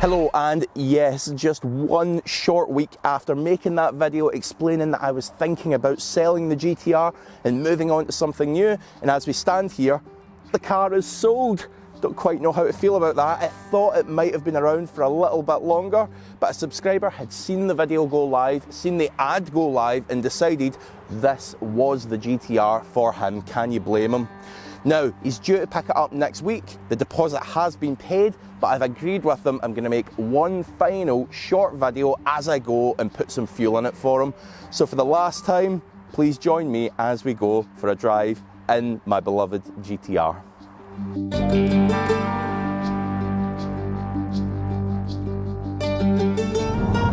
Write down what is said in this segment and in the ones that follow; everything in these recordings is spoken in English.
Hello, and yes, just one short week after making that video explaining that I was thinking about selling the GT-R and moving on to something new, and as we stand here, the car is sold. Don't quite know how to feel about that. I thought it might have been around for a little bit longer, but a subscriber had seen the video go live, seen the ad go live, and decided this was the GT-R for him. Can you blame him? Now, he's due to pick it up next week. The deposit has been paid, but I've agreed with him I'm going to make one final short video as I go and put some fuel in it for him. So for the last time, please join me as we go for a drive in my beloved GT-R.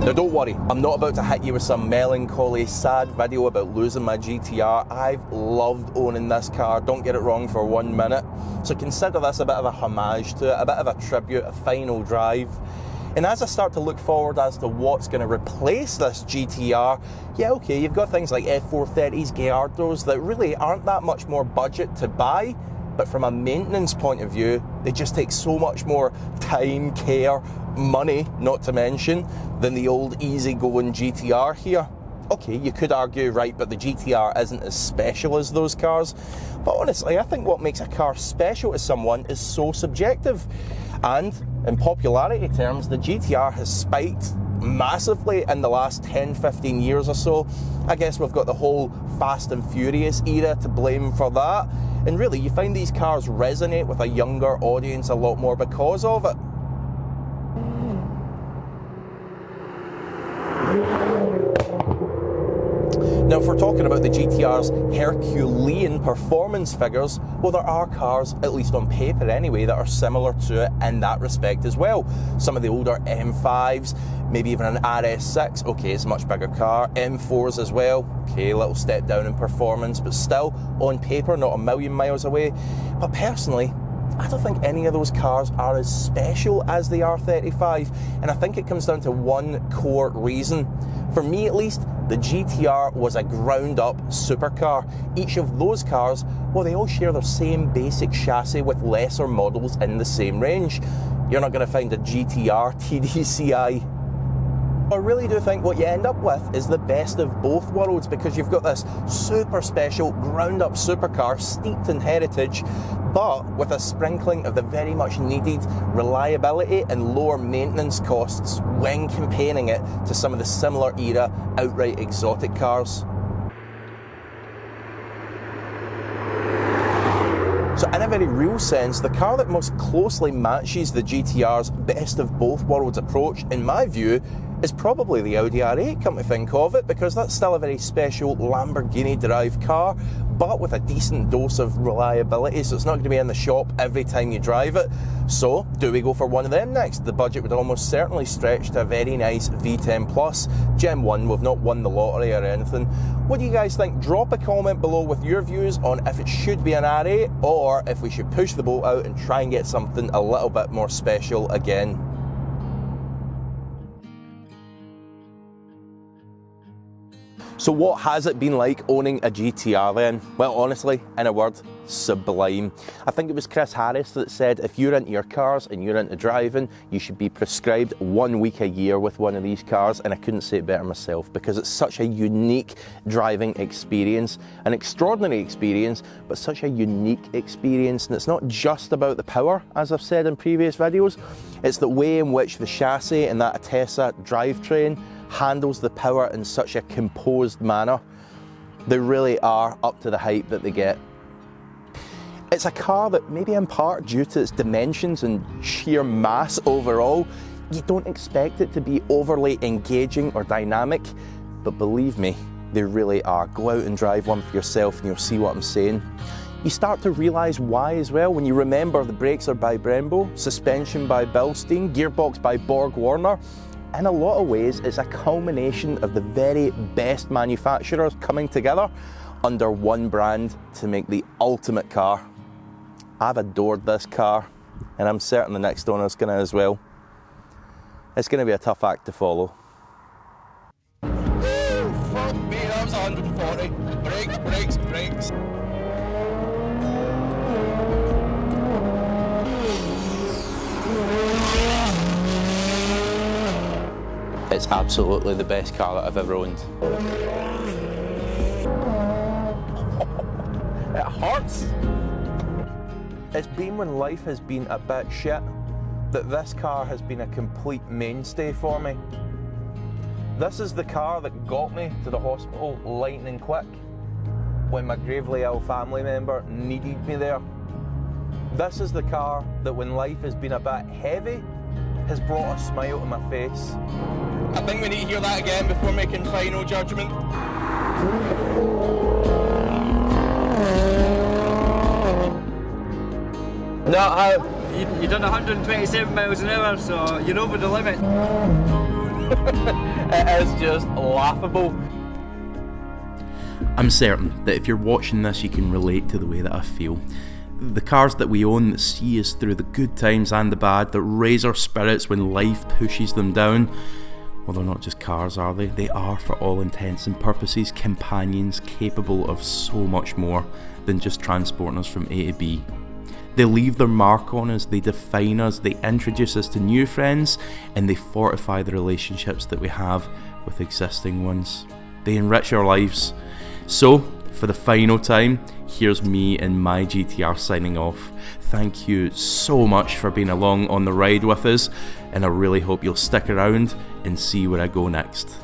Now don't worry, I'm not about to hit you with some melancholy, sad video about losing my GT-R. I've loved owning this car, don't get it wrong for 1 minute. So consider this a bit of a homage to it, a bit of a tribute, a final drive. And as I start to look forward as to what's going to replace this GT-R, yeah, okay, you've got things like F430s, Gallardos that really aren't that much more budget to buy, but from a maintenance point of view, they just take so much more time, care, money, not to mention, than the old easy-going GT-R here. Okay, you could argue, right, but the GT-R isn't as special as those cars. But honestly, I think what makes a car special to someone is so subjective. And in popularity terms, the GT-R has spiked massively in the last 10-15 years or so. I guess we've got the whole Fast and Furious era to blame for that. And really, you find these cars resonate with a younger audience a lot more because of it. Now, if we're talking about the GT-R's Herculean performance figures, well, there are cars, at least on paper anyway, that are similar to it in that respect as well. Some of the older M5s, maybe even an RS6, okay, it's a much bigger car. M4s as well, okay, a little step down in performance, but still, on paper, not a million miles away. But personally, I don't think any of those cars are as special as the R35, and I think it comes down to one core reason. For me at least, the GT-R was a ground-up supercar. Each of those cars, well, they all share their same basic chassis with lesser models in the same range. You're not going to find a GT-R TDCi. I really do think what you end up with is the best of both worlds, because you've got this super special ground-up supercar steeped in heritage, but with a sprinkling of the very much needed reliability and lower maintenance costs when comparing it to some of the similar era outright exotic cars. So in a very real sense, the car that most closely matches the GT-R's best of both worlds approach, in my view, is probably the Audi R8, come to think of it, because that's still a very special Lamborghini-derived car, but with a decent dose of reliability, so it's not going to be in the shop every time you drive it. So, do we go for one of them next? The budget would almost certainly stretch to a very nice V10 Plus. Gen 1, we've not won the lottery or anything. What do you guys think? Drop a comment below with your views on if it should be an R8, or if we should push the boat out and try and get something a little bit more special again. So what has it been like owning a GT-R then? Well, honestly, in a word, sublime. I think it was Chris Harris that said if you're into your cars and you're into driving, you should be prescribed 1 week a year with one of these cars, and I couldn't say it better myself, because it's such a unique driving experience, an extraordinary experience, but such a unique experience. And it's not just about the power, as I've said in previous videos, it's the way in which the chassis and that Atessa drivetrain handles the power in such a composed manner. They really are up to the hype that they get. It's a car that, maybe in part due to its dimensions and sheer mass overall, you don't expect it to be overly engaging or dynamic, but believe me, they really are. Go out and drive one for yourself and you'll see what I'm saying. You start to realise why as well when you remember the brakes are by Brembo, suspension by Bilstein, gearbox by Borg Warner. In a lot of ways, it's a culmination of the very best manufacturers coming together under one brand to make the ultimate car. I've adored this car, and I'm certain the next owner's gonna as well. It's gonna be a tough act to follow. Woo! Fuck me, that was 140. Brakes, brakes, brakes. It's absolutely the best car that I've ever owned. It hurts. It's been when life has been a bit shit that this car has been a complete mainstay for me. This is the car that got me to the hospital lightning quick when my gravely ill family member needed me there. This is the car that when life has been a bit heavy has brought a smile to my face. I think we need to hear that again before making final judgment. No, you done 127 miles an hour, so you're over the limit. It is just laughable. I'm certain that if you're watching this, you can relate to the way that I feel. The cars that we own that see us through the good times and the bad, that raise our spirits when life pushes them down, well, they're not just cars, are they? They are, for all intents and purposes, companions capable of so much more than just transporting us from A to B. They leave their mark on us, they define us, they introduce us to new friends, and they fortify the relationships that we have with existing ones. They enrich our lives. So, for the final time, here's me and my GT-R signing off. Thank you so much for being along on the ride with us, and I really hope you'll stick around and see where I go next.